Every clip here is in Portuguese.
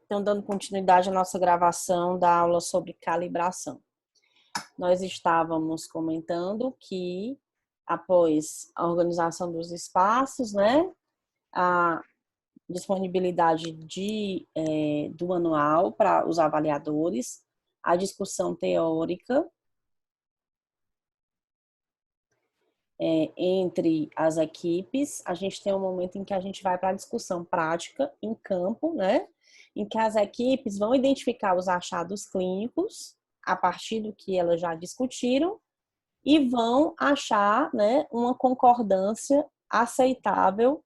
Então, dando continuidade à nossa gravação da aula sobre calibração. Nós estávamos comentando que, após a organização dos espaços, né, a disponibilidade do manual para os avaliadores, a discussão teórica entre as equipes, a gente tem um momento em que a gente vai para a discussão prática em campo, né? Em que as equipes vão identificar os achados clínicos a partir do que elas já discutiram e vão achar, né, uma concordância aceitável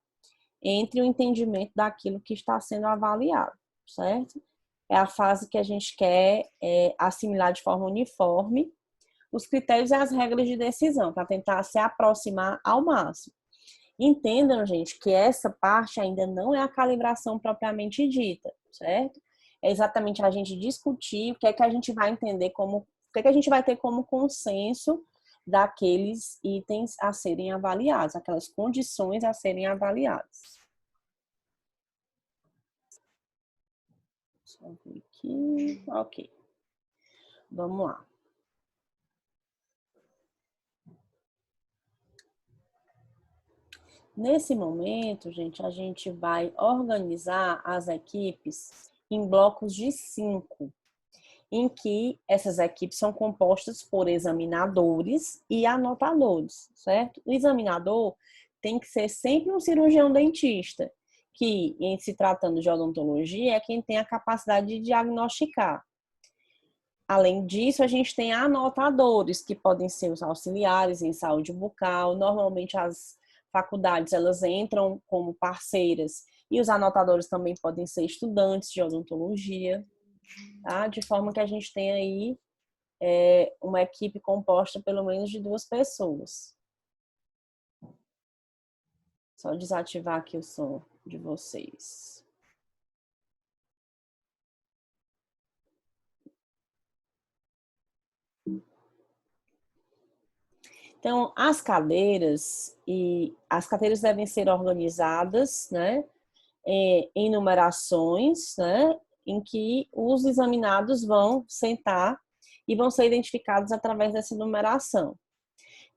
entre o entendimento daquilo que está sendo avaliado, certo? É a fase que a gente quer assimilar de forma uniforme os critérios e as regras de decisão, para tentar se aproximar ao máximo. Entendam, gente, que essa parte ainda não é a calibração propriamente dita, certo? É exatamente a gente discutir o que é que a gente vai entender como, o que é que a gente vai ter como consenso daqueles itens a serem avaliados, aquelas condições a serem avaliadas. Só ver aqui. Ok. Vamos lá. Nesse momento, gente, a gente vai organizar as equipes em blocos de 5, em que essas equipes são compostas por examinadores e anotadores, certo? O examinador tem que ser sempre um cirurgião dentista, que, em se tratando de odontologia, é quem tem a capacidade de diagnosticar. Além disso, a gente tem anotadores, que podem ser os auxiliares em saúde bucal. Normalmente, as faculdades, elas entram como parceiras, e os anotadores também podem ser estudantes de odontologia, tá? De forma que a gente tem aí uma equipe composta pelo menos de 2 pessoas. Só desativar aqui o som de vocês. Então, as cadeiras devem ser organizadas, né, em numerações, né, em que os examinados vão sentar e vão ser identificados através dessa numeração.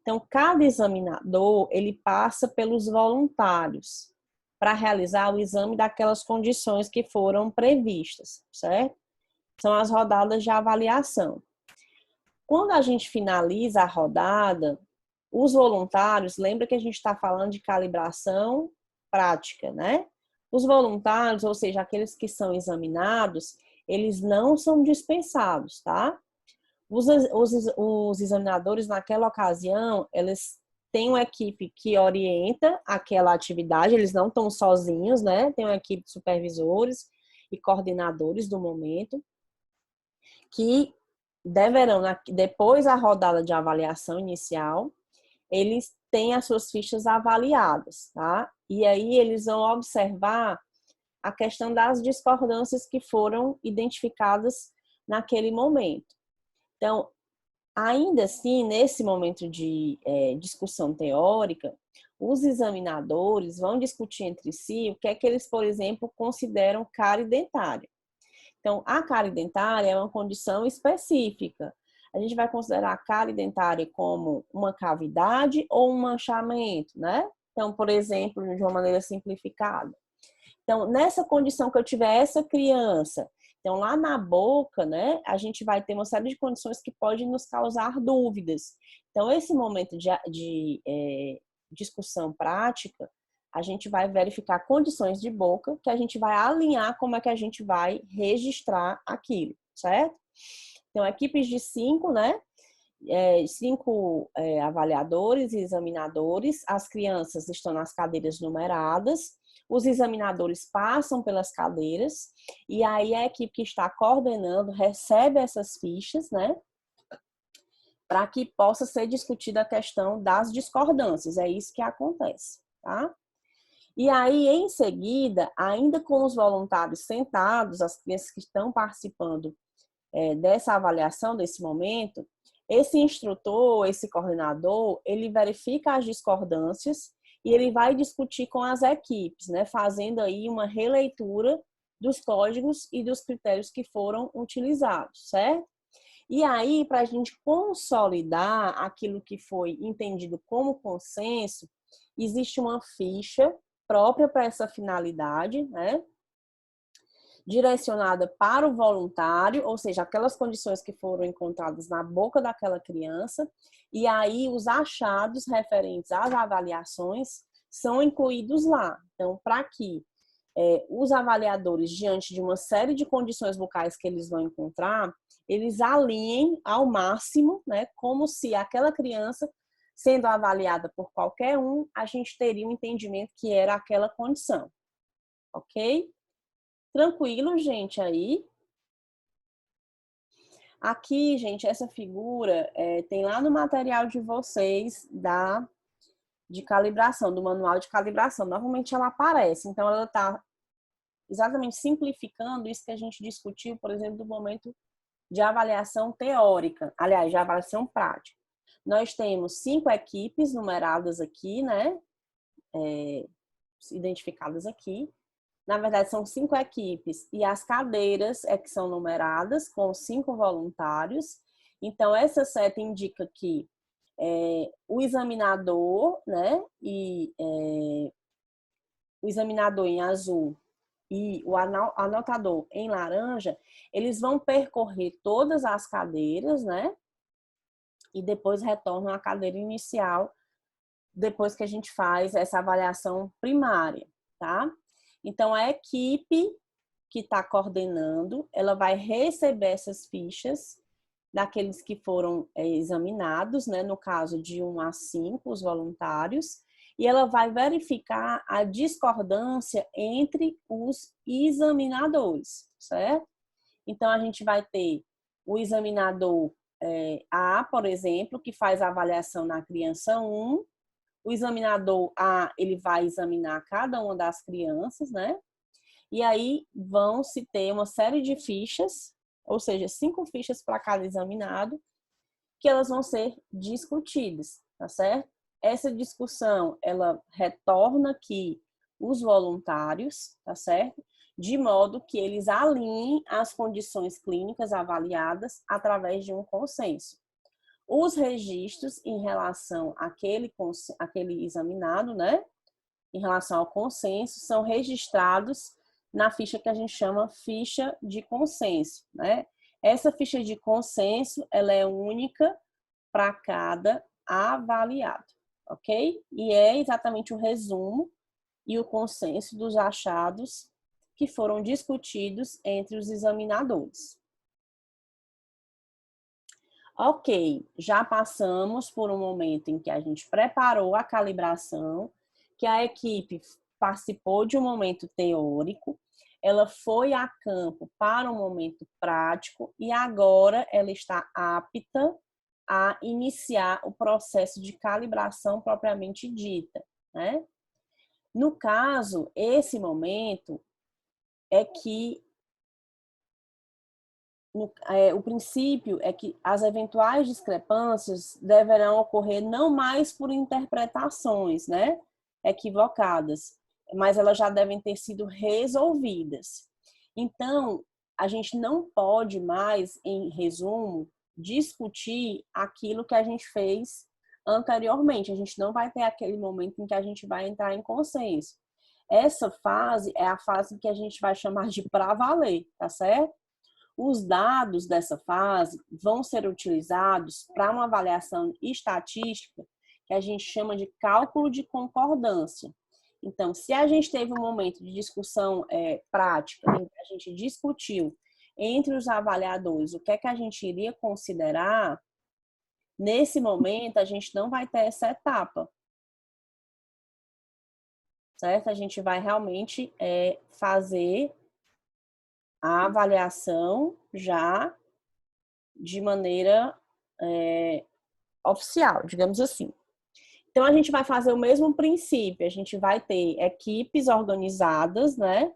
Então, cada examinador, ele passa pelos voluntários para realizar o exame daquelas condições que foram previstas, certo? São as rodadas de avaliação. Quando a gente finaliza a rodada, os voluntários, lembra que a gente está falando de calibração prática, né? Os voluntários, ou seja, aqueles que são examinados, eles não são dispensados, tá? Os examinadores, naquela ocasião, eles têm uma equipe que orienta aquela atividade, eles não estão sozinhos, né? Tem uma equipe de supervisores e coordenadores do momento, que deverão, depois da rodada de avaliação inicial, eles têm as suas fichas avaliadas, tá? E aí eles vão observar a questão das discordâncias que foram identificadas naquele momento. Então, ainda assim, nesse momento de discussão teórica, os examinadores vão discutir entre si o que é que eles, por exemplo, consideram cárie dentária. Então, a cárie dentária é uma condição específica. A gente vai considerar a cárie dentária como uma cavidade ou um manchamento, né? Então, por exemplo, de uma maneira simplificada. Então, nessa condição que eu tiver essa criança, então lá na boca, né, a gente vai ter uma série de condições que podem nos causar dúvidas. Então, esse momento de discussão prática, a gente vai verificar condições de boca, que a gente vai alinhar como é que a gente vai registrar aquilo, certo? Então, equipes de 5, né? 5 avaliadores e examinadores. As crianças estão nas cadeiras numeradas. Os examinadores passam pelas cadeiras. E aí, a equipe que está coordenando recebe essas fichas, né? Para que possa ser discutida a questão das discordâncias. É isso que acontece, tá? E aí, em seguida, ainda com os voluntários sentados, as crianças que estão participando dessa avaliação, desse momento, esse instrutor, esse coordenador, ele verifica as discordâncias e ele vai discutir com as equipes, né, fazendo aí uma releitura dos códigos e dos critérios que foram utilizados, certo? E aí, para a gente consolidar aquilo que foi entendido como consenso, existe uma ficha própria para essa finalidade, né? Direcionada para o voluntário, ou seja, aquelas condições que foram encontradas na boca daquela criança, e aí os achados referentes às avaliações são incluídos lá. Então, para que os avaliadores, diante de uma série de condições locais que eles vão encontrar, eles alinhem ao máximo, né, como se aquela criança, sendo avaliada por qualquer um, a gente teria um entendimento que era aquela condição. Ok? Tranquilo, gente, aí? Aqui, gente, essa figura tem lá no material de vocês de calibração, do manual de calibração. Normalmente ela aparece, então ela está exatamente simplificando isso que a gente discutiu, por exemplo, do momento de avaliação teórica, aliás, de avaliação prática. Nós temos 5 equipes numeradas aqui, né? Identificadas aqui. Na verdade, são 5 equipes e as cadeiras que são numeradas com 5 voluntários. Então, essa seta indica que o examinador, né? O examinador em azul e o anotador em laranja, eles vão percorrer todas as cadeiras, né? E depois retornam à cadeira inicial, depois que a gente faz essa avaliação primária, tá? Então, a equipe que está coordenando, ela vai receber essas fichas daqueles que foram examinados, né? No caso de 1 a 5, os voluntários, e ela vai verificar a discordância entre os examinadores, certo? Então, a gente vai ter o examinador A, por exemplo, que faz a avaliação na criança 1. O examinador A, ele vai examinar cada uma das crianças, né? E aí vão se ter uma série de fichas, ou seja, 5 fichas para cada examinado, que elas vão ser discutidas, tá certo? Essa discussão, ela retorna aqui os voluntários, tá certo? De modo que eles alinhem as condições clínicas avaliadas através de um consenso. Os registros em relação àquele examinado, né? Em relação ao consenso, são registrados na ficha que a gente chama ficha de consenso, né? Essa ficha de consenso, ela é única para cada avaliado, ok? E é exatamente o resumo e o consenso dos achados que foram discutidos entre os examinadores. Ok, já passamos por um momento em que a gente preparou a calibração, que a equipe participou de um momento teórico, ela foi a campo para um momento prático e agora ela está apta a iniciar o processo de calibração propriamente dita, né? No caso, esse momento é que o princípio é que as eventuais discrepâncias deverão ocorrer não mais por interpretações, né, equivocadas, mas elas já devem ter sido resolvidas. Então, a gente não pode mais, em resumo, discutir aquilo que a gente fez anteriormente. A gente não vai ter aquele momento em que a gente vai entrar em consenso. Essa fase é a fase que a gente vai chamar de pra valer, tá certo? Os dados dessa fase vão ser utilizados para uma avaliação estatística que a gente chama de cálculo de concordância. Então, se a gente teve um momento de discussão prática, em que a gente discutiu entre os avaliadores o que é que a gente iria considerar, nesse momento a gente não vai ter essa etapa, certo? A gente vai realmente fazer a avaliação já de maneira oficial, digamos assim. Então, a gente vai fazer o mesmo princípio, a gente vai ter equipes organizadas, né,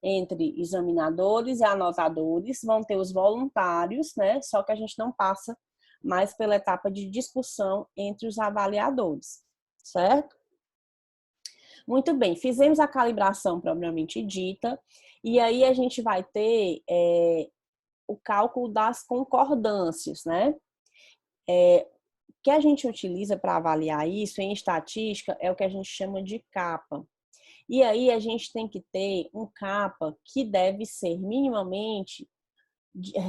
entre examinadores e anotadores, vão ter os voluntários, né, só que a gente não passa mais pela etapa de discussão entre os avaliadores, certo? Muito bem, fizemos a calibração propriamente dita, E aí a gente vai ter o cálculo das concordâncias, né? O que a gente utiliza para avaliar isso em estatística é o que a gente chama de capa. E aí a gente tem que ter um capa que deve ser minimamente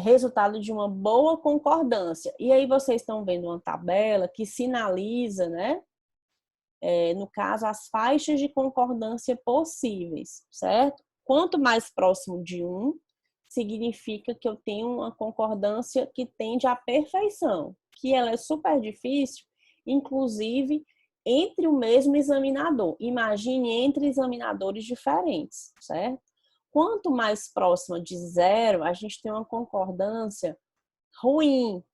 resultado de uma boa concordância. E aí vocês estão vendo uma tabela que sinaliza, né? No caso, as faixas de concordância possíveis, certo? Quanto mais próximo de um, significa que eu tenho uma concordância que tende à perfeição, que ela é super difícil, inclusive entre o mesmo examinador. Imagine entre examinadores diferentes, certo? Quanto mais próxima de zero, a gente tem uma concordância ruim,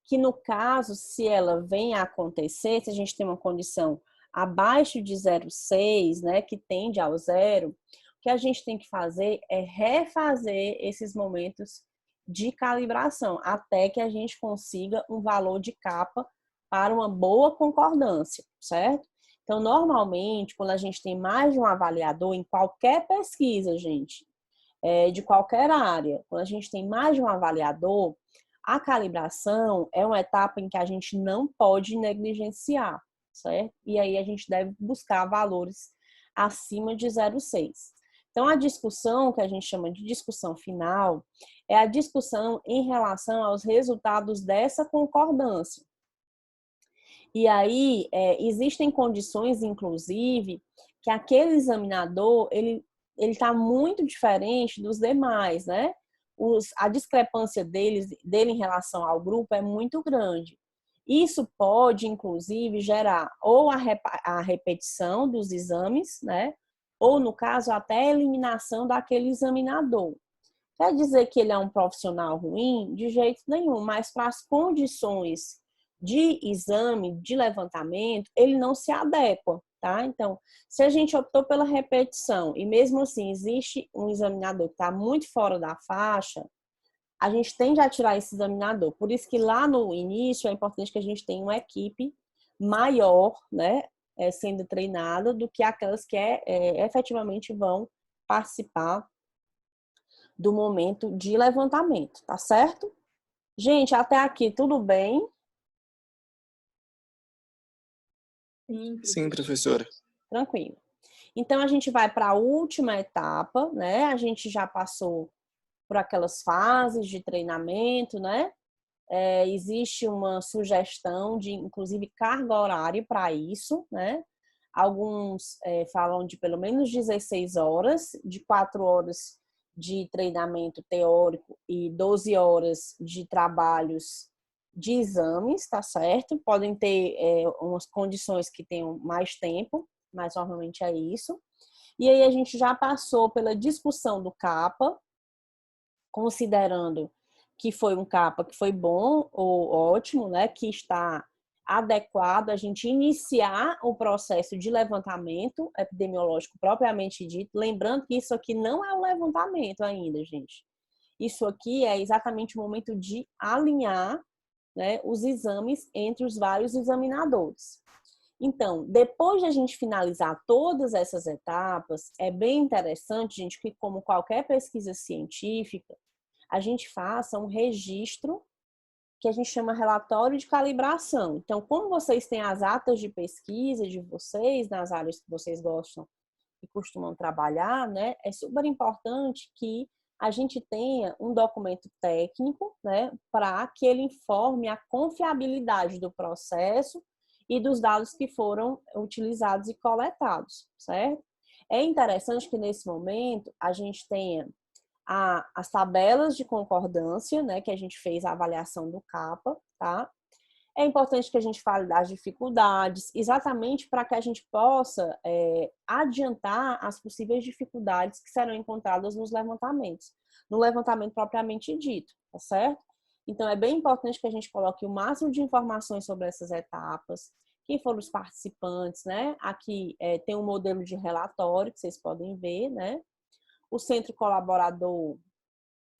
que no caso, se ela vem a acontecer, se a gente tem uma condição abaixo de 0,6, né, que tende ao zero, o que a gente tem que fazer é refazer esses momentos de calibração, até que a gente consiga um valor de capa para uma boa concordância, certo? Então, normalmente, quando a gente tem mais de um avaliador, em qualquer pesquisa, gente, de qualquer área, quando a gente tem mais de um avaliador, a calibração é uma etapa em que a gente não pode negligenciar, certo? E aí a gente deve buscar valores acima de 0,6. Então, a discussão, que a gente chama de discussão final, é a discussão em relação aos resultados dessa concordância. E aí, existem condições, inclusive, que aquele examinador, ele está muito diferente dos demais, né? A discrepância dele em relação ao grupo é muito grande. Isso pode, inclusive, gerar ou a repetição dos exames, né? Ou, no caso, até a eliminação daquele examinador. Quer dizer que ele é um profissional ruim? De jeito nenhum, mas para as condições de exame, de levantamento, ele não se adequa, tá? Então, se a gente optou pela repetição e mesmo assim existe um examinador que está muito fora da faixa, a gente tende a tirar esse examinador. Por isso que lá no início é importante que a gente tenha uma equipe maior, né, sendo treinada do que aquelas que efetivamente vão participar do momento de levantamento, tá certo? Gente, até aqui tudo bem? Sim, professora. Tranquilo. Então, a gente vai para a última etapa, né? A gente já passou por aquelas fases de treinamento, né? Existe uma sugestão de, inclusive, carga horária para isso, né? Alguns falam de pelo menos 16 horas, de 4 horas de treinamento teórico e 12 horas de trabalhos de exames, tá certo? Podem ter umas condições que tenham mais tempo, mas normalmente é isso. E aí a gente já passou pela discussão do CAPA, considerando que foi um CAPA que foi bom ou ótimo, né? Que está adequado a gente iniciar o processo de levantamento epidemiológico propriamente dito. Lembrando que isso aqui não é o levantamento ainda, gente. Isso aqui é exatamente o momento de alinhar, né, os exames entre os vários examinadores. Então, depois de a gente finalizar todas essas etapas, é bem interessante, gente, que como qualquer pesquisa científica, a gente faça um registro que a gente chama relatório de calibração. Então, como vocês têm as atas de pesquisa de vocês, nas áreas que vocês gostam e costumam trabalhar, né, é super importante que a gente tenha um documento técnico, né, para que ele informe a confiabilidade do processo e dos dados que foram utilizados e coletados, certo? É interessante que nesse momento a gente tenha as tabelas de concordância, né, que a gente fez a avaliação do CAPA, tá? É importante que a gente fale das dificuldades, exatamente para que a gente possa adiantar as possíveis dificuldades que serão encontradas nos levantamentos, no levantamento propriamente dito, tá certo? Então, é bem importante que a gente coloque o máximo de informações sobre essas etapas, quem foram os participantes, né? Aqui tem um modelo de relatório que vocês podem ver, né? O centro colaborador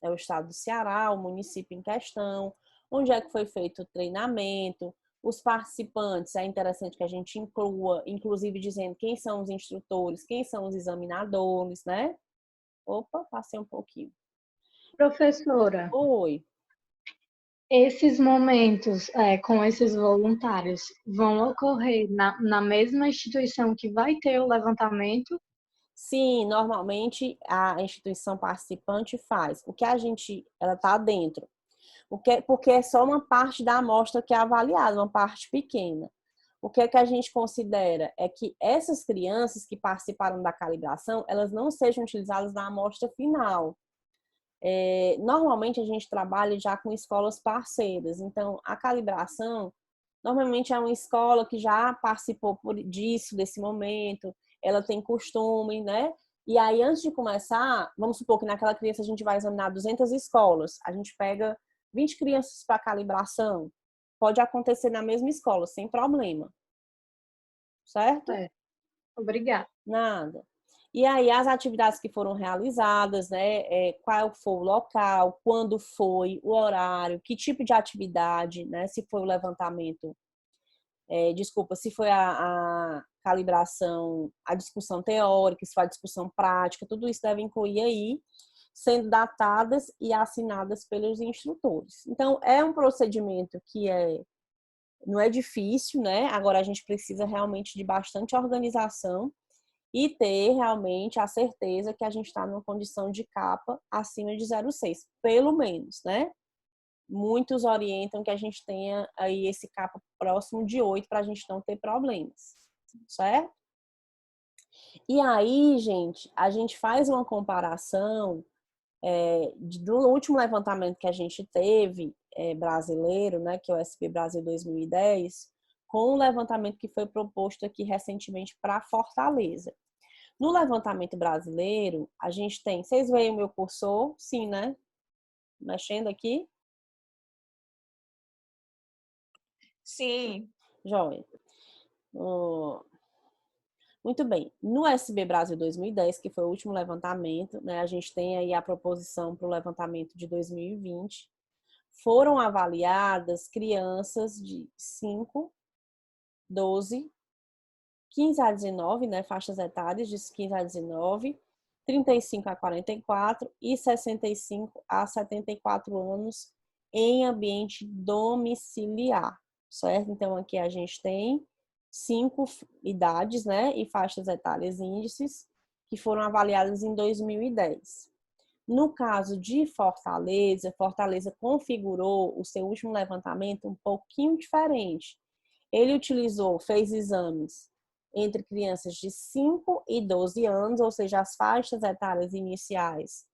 é o estado do Ceará, o município em questão, onde é que foi feito o treinamento, os participantes, é interessante que a gente inclua, inclusive dizendo quem são os instrutores, quem são os examinadores, né? Opa, passei um pouquinho. Professora, Oi. esses momentos com esses voluntários vão ocorrer na mesma instituição que vai ter o levantamento? Sim, normalmente a instituição participante faz. O que ela está dentro. Porque é só uma parte da amostra que é avaliada, uma parte pequena. O que é que a gente considera é que essas crianças que participaram da calibração, elas não sejam utilizadas na amostra final. Normalmente a gente trabalha já com escolas parceiras, então a calibração normalmente é uma escola que já participou disso, desse momento, ela tem costume, né? E aí, antes de começar, vamos supor que naquela criança a gente vai examinar 200 escolas, a gente pega 20 crianças para calibração, pode acontecer na mesma escola, sem problema, certo? É, obrigada. Nada. E aí, as atividades que foram realizadas, né? Qual foi o local, quando foi, o horário, que tipo de atividade, né? Se foi o levantamento, se foi a calibração, a discussão teórica, se foi a discussão prática, tudo isso deve incluir aí, sendo datadas e assinadas pelos instrutores. Então, é um procedimento que não é difícil, né? Agora a gente precisa realmente de bastante organização e ter realmente a certeza que a gente está numa condição de capa acima de 0,6, pelo menos, né? Muitos orientam que a gente tenha aí esse capa próximo de 8 para a gente não ter problemas, certo? E aí, gente, a gente faz uma comparação do último levantamento que a gente teve brasileiro, né, que é o SB Brasil 2010, com o levantamento que foi proposto aqui recentemente para Fortaleza. No levantamento brasileiro, a gente tem... Vocês veem o meu cursor? Sim, né? Mexendo aqui? Sim. Joia. Muito bem. No SB Brasil 2010, que foi o último levantamento, né, a gente tem aí a proposição para o levantamento de 2020. Foram avaliadas crianças de 5, 12, 15 a 19, né, faixas etárias de 15 a 19, 35 a 44 e 65 a 74 anos em ambiente domiciliar, certo? Então, aqui a gente tem 5 idades, né, e faixas etárias índices que foram avaliadas em 2010. No caso de Fortaleza, Fortaleza configurou o seu último levantamento um pouquinho diferente. Ele fez exames entre crianças de 5 e 12 anos, ou seja, as faixas etárias iniciais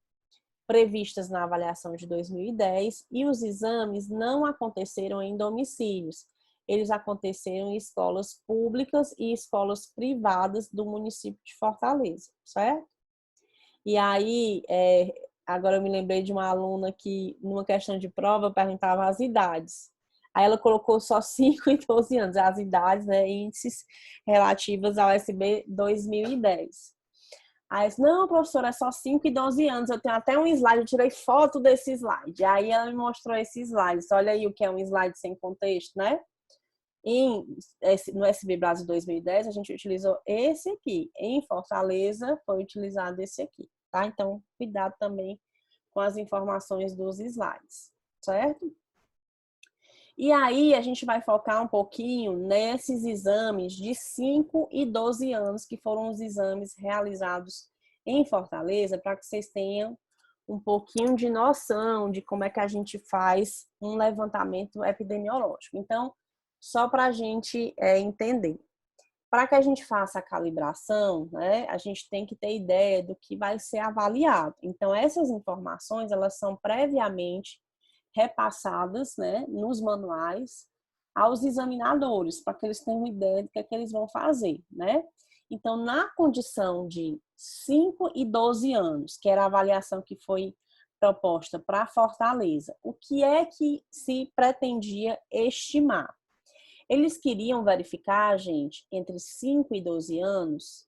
previstas na avaliação de 2010, e os exames não aconteceram em domicílios. Eles aconteceram em escolas públicas e escolas privadas do município de Fortaleza, certo? E aí, agora eu me lembrei de uma aluna que, numa questão de prova, perguntava as idades. Aí ela colocou só 5 e 12 anos, as idades, né, índices relativas ao SB 2010. Aí, não, professora, é só 5 e 12 anos. Eu tenho até um slide, eu tirei foto desse slide. Aí ela me mostrou esse slide. Olha aí o que é um slide sem contexto, né? No SB Brasil 2010, a gente utilizou esse aqui. Em Fortaleza, foi utilizado esse aqui, tá? Então, cuidado também com as informações dos slides, certo? E aí, a gente vai focar um pouquinho nesses exames de 5 e 12 anos, que foram os exames realizados em Fortaleza, para que vocês tenham um pouquinho de noção de como é que a gente faz um levantamento epidemiológico. Então, só para a gente entender. Para que a gente faça a calibração, né, a gente tem que ter ideia do que vai ser avaliado. Então, essas informações, elas são previamente repassadas, né, nos manuais aos examinadores, para que eles tenham ideia do que é que eles vão fazer, né? Então, na condição de 5 e 12 anos, que era a avaliação que foi proposta para Fortaleza, o que é que se pretendia estimar? Eles queriam verificar, gente, entre 5 e 12 anos,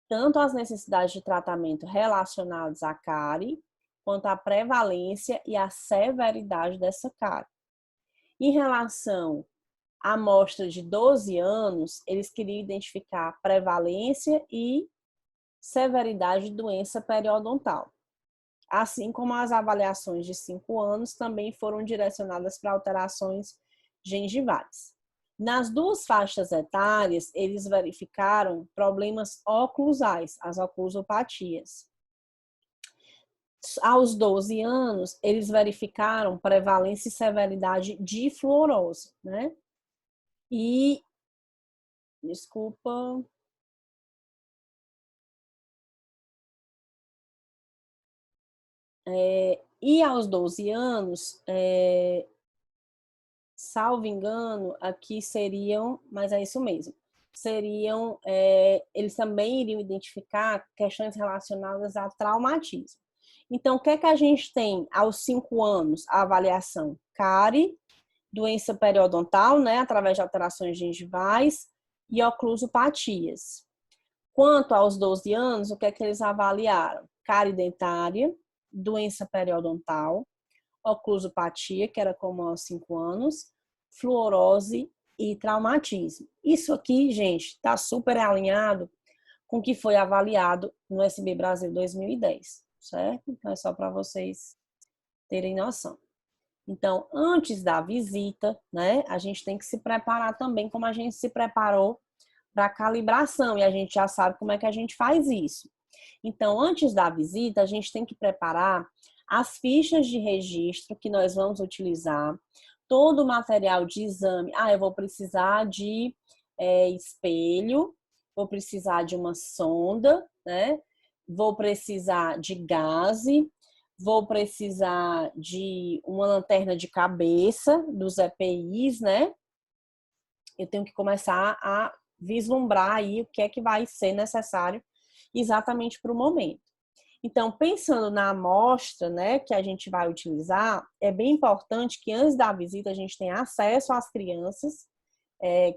tanto as necessidades de tratamento relacionadas à cárie, quanto a prevalência e a severidade dessa cárie. Em relação à amostra de 12 anos, eles queriam identificar prevalência e severidade de doença periodontal. assim como as avaliações de 5 anos também foram direcionadas para alterações gengivais. Nas duas faixas etárias, eles verificaram problemas oclusais, as oclusopatias. Aos 12 anos, eles verificaram prevalência e severidade de fluorose, né? E, desculpa... e aos 12 anos, salvo engano, aqui seriam, mas é isso mesmo, seriam, eles também iriam identificar questões relacionadas a traumatismo. Então, o que é que a gente tem aos 5 anos? A avaliação cárie, doença periodontal, né, através de alterações gengivais e oclusopatias. Quanto aos 12 anos, o que é que eles avaliaram? Cárie dentária, doença periodontal, oclusopatia, que era comum aos 5 anos, fluorose e traumatismo. Isso aqui, gente, está super alinhado com o que foi avaliado no SB Brasil 2010, certo? Então, é só para vocês terem noção. Então, antes da visita, né, a gente tem que se preparar também como a gente se preparou para a calibração, e a gente já sabe como é que a gente faz isso. Então, antes da visita, a gente tem que preparar as fichas de registro que nós vamos utilizar, todo o material de exame. Eu vou precisar de espelho, vou precisar de uma sonda, né? Vou precisar de gaze, vou precisar de uma lanterna de cabeça dos EPIs, né? Eu tenho que começar a vislumbrar aí o que é que vai ser necessário exatamente para o momento. Então, pensando na amostra, né, que a gente vai utilizar, é bem importante que antes da visita a gente tenha acesso às crianças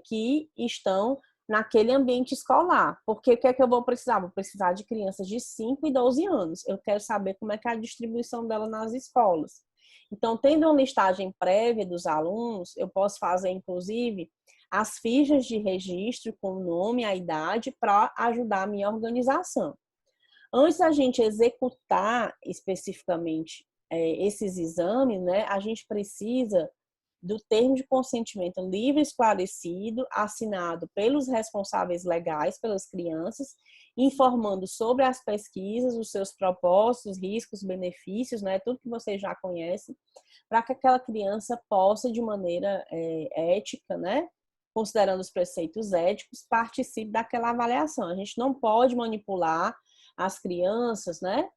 que estão naquele ambiente escolar. Porque o que é que eu vou precisar? Vou precisar de crianças de 5 e 12 anos. Eu quero saber como é que é a distribuição dela nas escolas. Então, tendo uma listagem prévia dos alunos, eu posso fazer, inclusive, as fichas de registro com o nome, a idade, para ajudar a minha organização. Antes da gente executar especificamente esses exames, né, a gente precisa do termo de consentimento livre e esclarecido, assinado pelos responsáveis legais, pelas crianças, informando sobre as pesquisas, os seus propósitos, riscos, benefícios, né, tudo que vocês já conhecem, para que aquela criança possa, de maneira ética, né, considerando os preceitos éticos, participe daquela avaliação. A gente não pode manipular as crianças, né,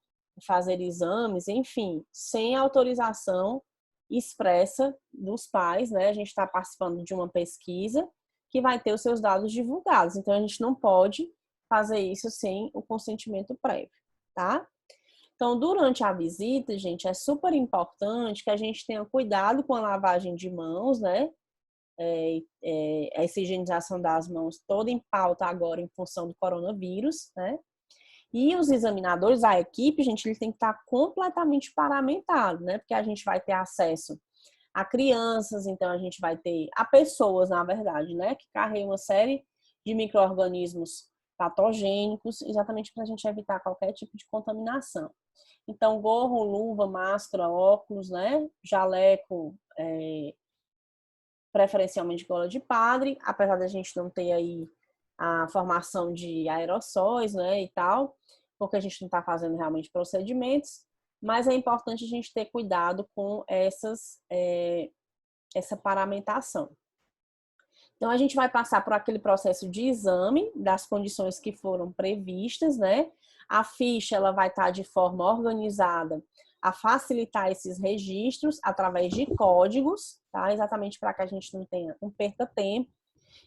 fazer exames, enfim, sem autorização expressa dos pais, né? A gente está participando de uma pesquisa que vai ter os seus dados divulgados. Então, a gente não pode fazer isso sem o consentimento prévio, tá? Então, durante a visita, gente, é super importante que a gente tenha cuidado com a lavagem de mãos, né? Essa higienização das mãos toda em pauta agora em função do coronavírus, né? E os examinadores, a equipe, gente, eles têm que estar completamente paramentados, né? Porque a gente vai ter acesso a crianças, então a gente vai ter a pessoas, na verdade, né? Que carregam uma série de micro-organismos patogênicos, exatamente para a gente evitar qualquer tipo de contaminação. Então, gorro, luva, máscara, óculos, né? Jaleco, preferencialmente gola de padre, apesar da gente não ter aí a formação de aerossóis, né, e tal, porque a gente não está fazendo realmente procedimentos, mas é importante a gente ter cuidado com essa paramentação. Então, a gente vai passar por aquele processo de exame das condições que foram previstas, né? A ficha, ela vai estar de forma organizada a facilitar esses registros através de códigos, tá? Exatamente para que a gente não perca tempo.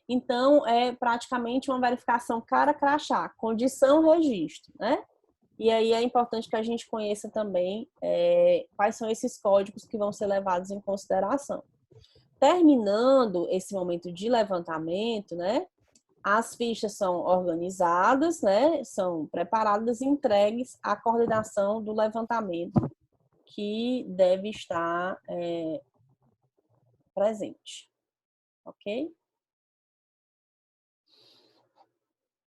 Então, é praticamente uma verificação cara crachá, condição registro, né? E aí é importante que a gente conheça também quais são esses códigos que vão ser levados em consideração. Terminando esse momento de levantamento, né? As fichas são organizadas, né? São preparadas e entregues à coordenação do levantamento que deve estar presente, ok?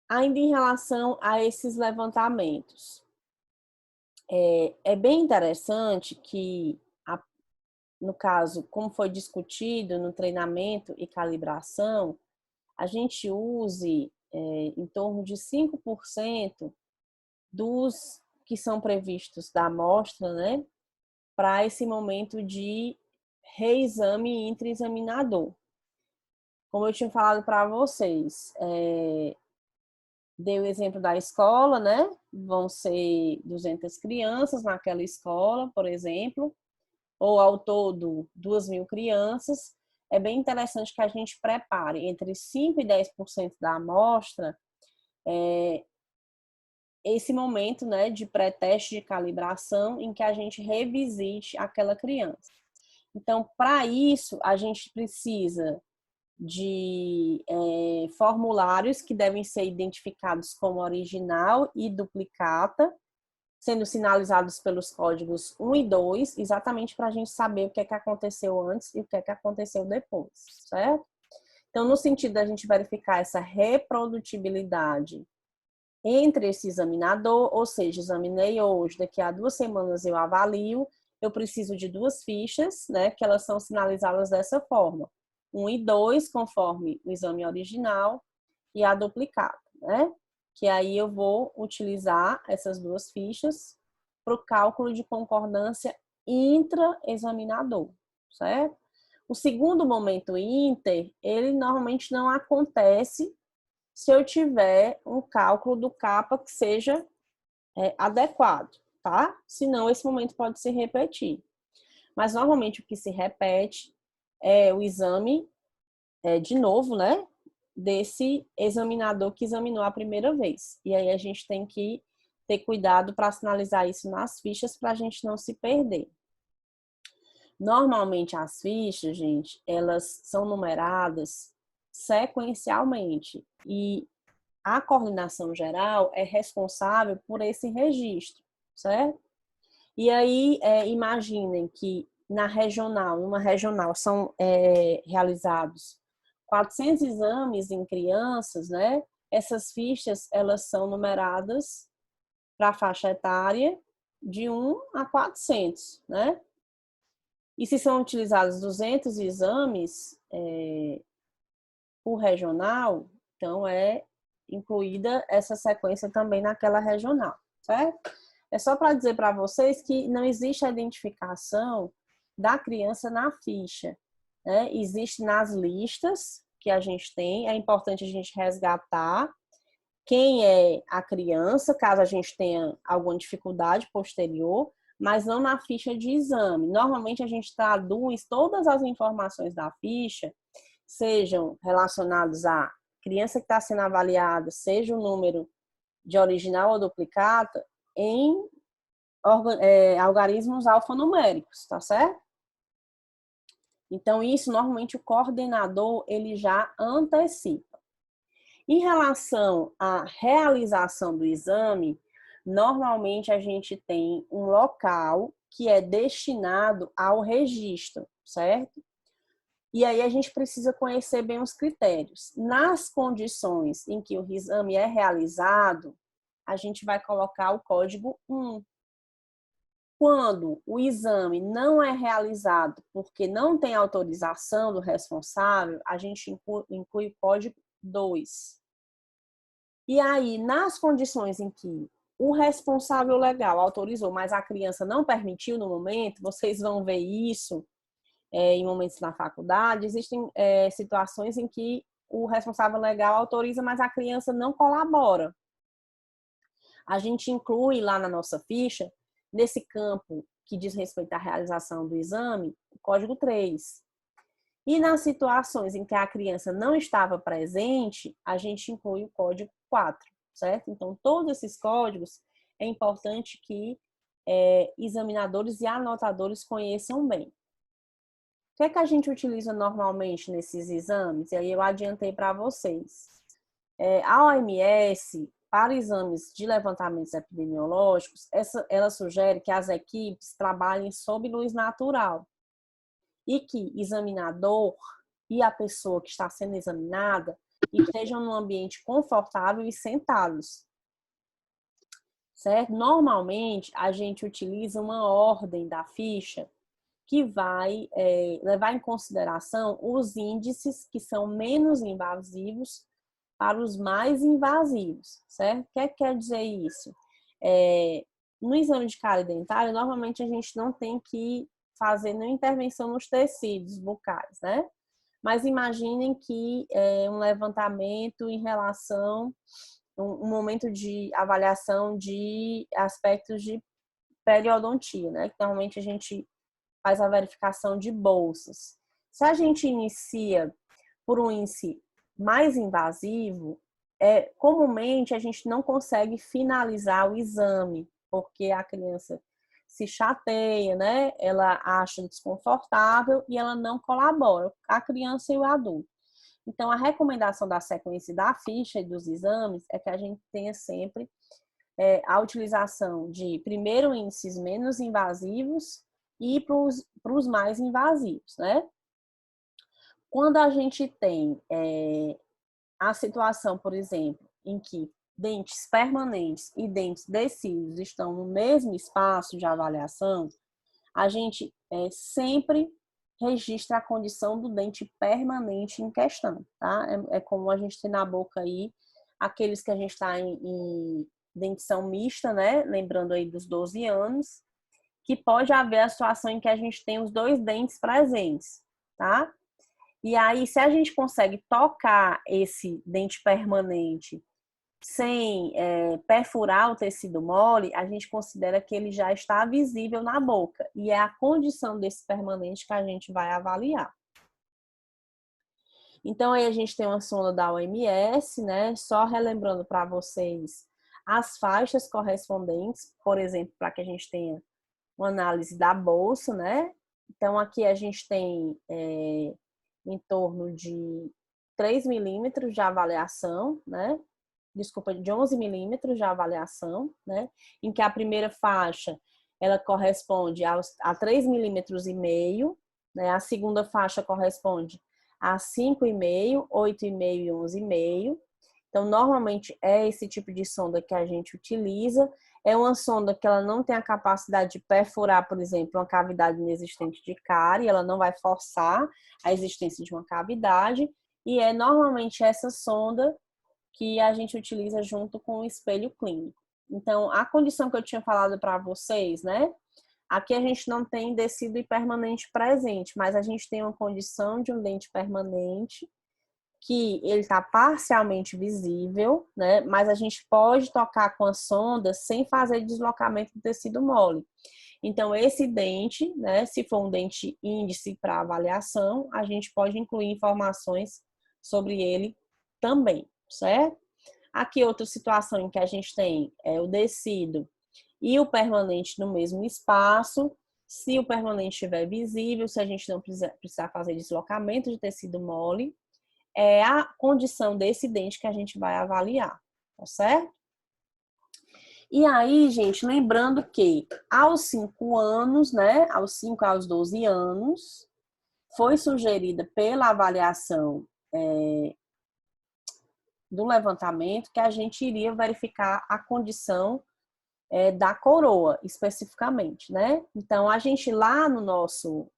Ainda em relação a esses levantamentos, É bem interessante que, no caso, como foi discutido no treinamento e calibração, a gente use em torno de 5% dos que são previstos da amostra, né, para esse momento de reexame intraexaminador. Como eu tinha falado para vocês, dei o exemplo da escola, né? Vão ser 200 crianças naquela escola, por exemplo, ou ao todo 2.000 crianças. É bem interessante que a gente prepare entre 5% e 10% da amostra esse momento, né, de pré-teste de calibração em que a gente revisite aquela criança. Então, para isso, a gente precisa de formulários que devem ser identificados como original e duplicata, sendo sinalizados pelos códigos 1 e 2, exatamente para a gente saber o que é que aconteceu antes e o que é que aconteceu depois, certo? Então, no sentido da gente verificar essa reprodutibilidade entre esse examinador, ou seja, examinei hoje, daqui a 2 semanas eu avalio, eu preciso de 2 fichas, né, que elas são sinalizadas dessa forma. 1 e 2, conforme o exame original, e a duplicata, né? Que aí eu vou utilizar essas 2 fichas para o cálculo de concordância intra-examinador, certo? O segundo momento inter, ele normalmente não acontece se eu tiver um cálculo do CAPA que seja adequado, tá? Senão, esse momento pode se repetir. Mas, normalmente, o que se repete é o exame, de novo, né? Desse examinador que examinou a primeira vez. E aí, a gente tem que ter cuidado para sinalizar isso nas fichas para a gente não se perder. Normalmente, as fichas, gente, elas são numeradas sequencialmente. E a coordenação geral é responsável por esse registro, certo? E aí, imaginem que numa regional são realizados 400 exames em crianças, né? Essas fichas, elas são numeradas para a faixa etária de 1 a 400, né? E se são utilizados 200 exames por regional, então incluída essa sequência também naquela regional, certo? É só para dizer para vocês que não existe a identificação da criança na ficha, né? Existe nas listas que a gente tem, é importante a gente resgatar quem é a criança, caso a gente tenha alguma dificuldade posterior, mas não na ficha de exame. Normalmente a gente traduz todas as informações da ficha, sejam relacionados à criança que está sendo avaliada, seja o número de original ou duplicata, em algarismos alfanuméricos, tá certo? Então, isso normalmente o coordenador ele já antecipa. Em relação à realização do exame, normalmente a gente tem um local que é destinado ao registro, certo? E aí a gente precisa conhecer bem os critérios. Nas condições em que o exame é realizado, a gente vai colocar o código 1. Quando o exame não é realizado porque não tem autorização do responsável, a gente inclui o código 2. E aí, nas condições em que o responsável legal autorizou, mas a criança não permitiu no momento, vocês vão ver isso em momentos na faculdade, existem situações em que o responsável legal autoriza, mas a criança não colabora. A gente inclui lá na nossa ficha, nesse campo que diz respeito à realização do exame, o código 3. E nas situações em que a criança não estava presente, a gente inclui o código 4, certo? Então, todos esses códigos é importante que examinadores e anotadores conheçam bem. O que é que a gente utiliza normalmente nesses exames? E aí eu adiantei para vocês. A OMS, para exames de levantamentos epidemiológicos, ela sugere que as equipes trabalhem sob luz natural e que examinador e a pessoa que está sendo examinada estejam num ambiente confortável e sentados. certo? Normalmente, a gente utiliza uma ordem da ficha que vai levar em consideração os índices que são menos invasivos para os mais invasivos, certo? O que quer dizer isso? No exame de cárie dentária, normalmente a gente não tem que fazer nenhuma intervenção nos tecidos bucais, né? Mas imaginem que um levantamento em relação, um momento de avaliação de aspectos de periodontia, né? Que normalmente a gente faz a verificação de bolsas. Se a gente inicia por um índice mais invasivo, comumente a gente não consegue finalizar o exame, porque a criança se chateia, né? Ela acha desconfortável e ela não colabora, a criança e o adulto. Então, a recomendação da sequência da ficha e dos exames é que a gente tenha sempre a utilização de, primeiro, índices menos invasivos e para os mais invasivos, né? Quando a gente tem a situação, por exemplo, em que dentes permanentes e dentes decisivos estão no mesmo espaço de avaliação, a gente sempre registra a condição do dente permanente em questão, tá? É como a gente tem na boca aí, aqueles que a gente está em dentição mista, né? Lembrando aí dos 12 anos, que pode haver a situação em que a gente tem os dois dentes presentes, tá? E aí, se a gente consegue tocar esse dente permanente sem perfurar o tecido mole, a gente considera que ele já está visível na boca. E é a condição desse permanente que a gente vai avaliar. Então, aí a gente tem uma sonda da OMS, né? Só relembrando para vocês as faixas correspondentes, por exemplo, para que a gente tenha uma análise da bolsa, né? Então, aqui a gente tem em torno de 3 milímetros de avaliação, né? Desculpa, de 11 milímetros de avaliação, né? Em que a primeira faixa, ela corresponde a 3 milímetros e meio, né? A segunda faixa corresponde a 5,5, 8,5 e 11,5. Então, normalmente é esse tipo de sonda que a gente utiliza. É uma sonda que ela não tem a capacidade de perfurar, por exemplo, uma cavidade inexistente de cárie, ela não vai forçar a existência de uma cavidade, e é normalmente essa sonda que a gente utiliza junto com o espelho clínico. Então, a condição que eu tinha falado para vocês, né? Aqui a gente não tem decido permanente presente, mas a gente tem uma condição de um dente permanente que ele está parcialmente visível, né? Mas a gente pode tocar com a sonda sem fazer deslocamento do tecido mole. Então, esse dente, né? Se for um dente índice para avaliação, a gente pode incluir informações sobre ele também, certo? Aqui, outra situação em que a gente tem o tecido e o permanente no mesmo espaço. Se o permanente estiver visível, se a gente não precisar fazer deslocamento de tecido mole, é a condição desse dente que a gente vai avaliar, tá certo? E aí, gente, lembrando que aos 5 anos, né, aos 5 aos 12 anos, foi sugerida pela avaliação do levantamento que a gente iria verificar a condição da coroa, especificamente, né? Então, a gente lá no nosso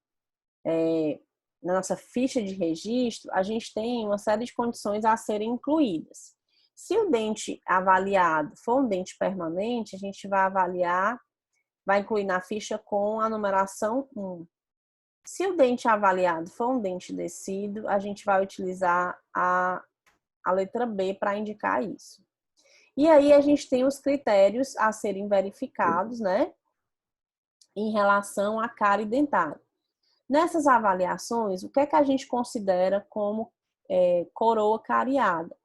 na nossa ficha de registro, a gente tem uma série de condições a serem incluídas. Se o dente avaliado for um dente permanente, a gente vai avaliar, vai incluir na ficha com a numeração 1. Se o dente avaliado for um dente descido, a gente vai utilizar a letra B para indicar isso. E aí a gente tem os critérios a serem verificados, né, em relação à cárie dentária. Nessas avaliações, o que é que a gente considera como coroa cariada?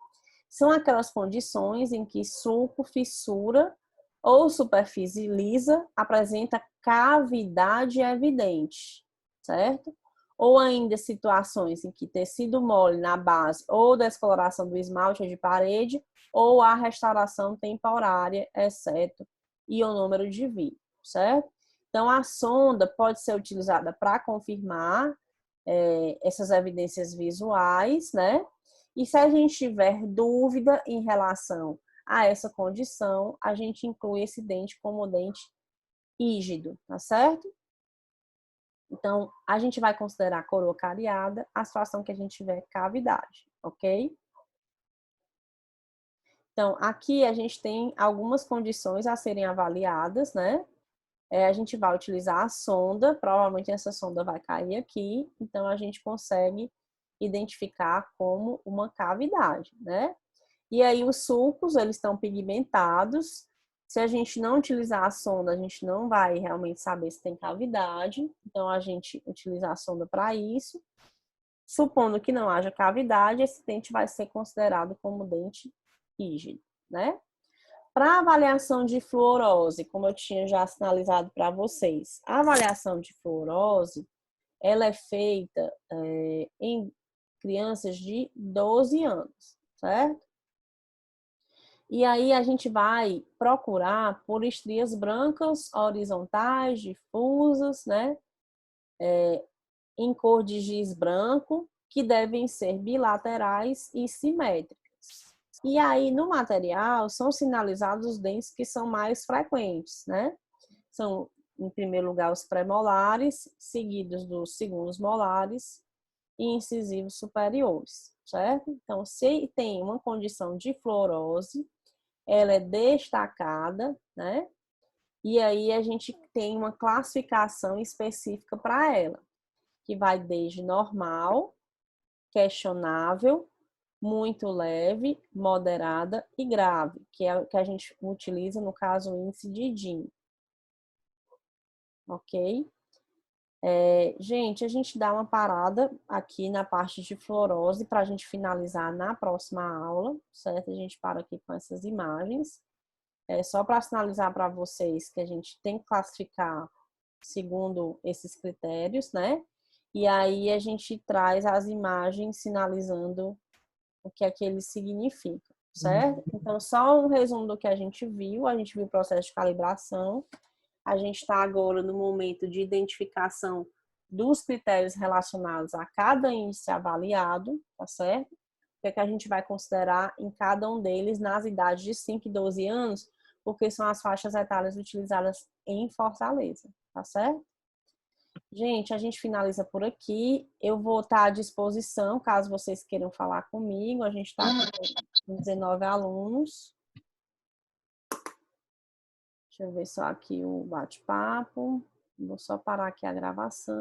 São aquelas condições em que sulco, fissura ou superfície lisa apresenta cavidade evidente, certo? Ou ainda situações em que tecido mole na base ou descoloração do esmalte de parede ou a restauração temporária, exceto ionômero de vidro, certo? Então, a sonda pode ser utilizada para confirmar essas evidências visuais, né? E se a gente tiver dúvida em relação a essa condição, a gente inclui esse dente como dente rígido, tá certo? Então, a gente vai considerar a coroa cariada a situação que a gente tiver cavidade, ok? Então, aqui a gente tem algumas condições a serem avaliadas, né? A gente vai utilizar a sonda, provavelmente essa sonda vai cair aqui, então a gente consegue identificar como uma cavidade, né? E aí os sulcos, eles estão pigmentados. Se a gente não utilizar a sonda, a gente não vai realmente saber se tem cavidade. Então, a gente utiliza a sonda para isso. Supondo que não haja cavidade, esse dente vai ser considerado como dente rígido, né? Para avaliação de fluorose, como eu tinha já sinalizado para vocês, a avaliação de fluorose, ela é feita em crianças de 12 anos, certo? E aí a gente vai procurar por estrias brancas, horizontais, difusas, né? Em cor de giz branco, que devem ser bilaterais e simétricas. E aí, no material, são sinalizados os dentes que são mais frequentes, né? São, em primeiro lugar, os premolares, seguidos dos segundos molares e incisivos superiores, certo? Então, se tem uma condição de fluorose, ela é destacada, né? E aí a gente tem uma classificação específica para ela, que vai desde normal, questionável, muito leve, moderada e grave, que é o que a gente utiliza no caso o índice de DIN. Ok? Gente, a gente dá uma parada aqui na parte de fluorose para a gente finalizar na próxima aula, certo? A gente para aqui com essas imagens. Só para sinalizar para vocês que a gente tem que classificar segundo esses critérios, né? E aí a gente traz as imagens sinalizando o que é que eles significam, certo? Então, só um resumo do que a gente viu o processo de calibração, a gente está agora no momento de identificação dos critérios relacionados a cada índice avaliado, tá certo? O que é que a gente vai considerar em cada um deles nas idades de 5 e 12 anos, porque são as faixas etárias utilizadas em Fortaleza, tá certo? Gente, a gente finaliza por aqui. Eu vou estar à disposição, caso vocês queiram falar comigo. A gente está com 19 alunos. Deixa eu ver só aqui o bate-papo. Vou só parar aqui a gravação.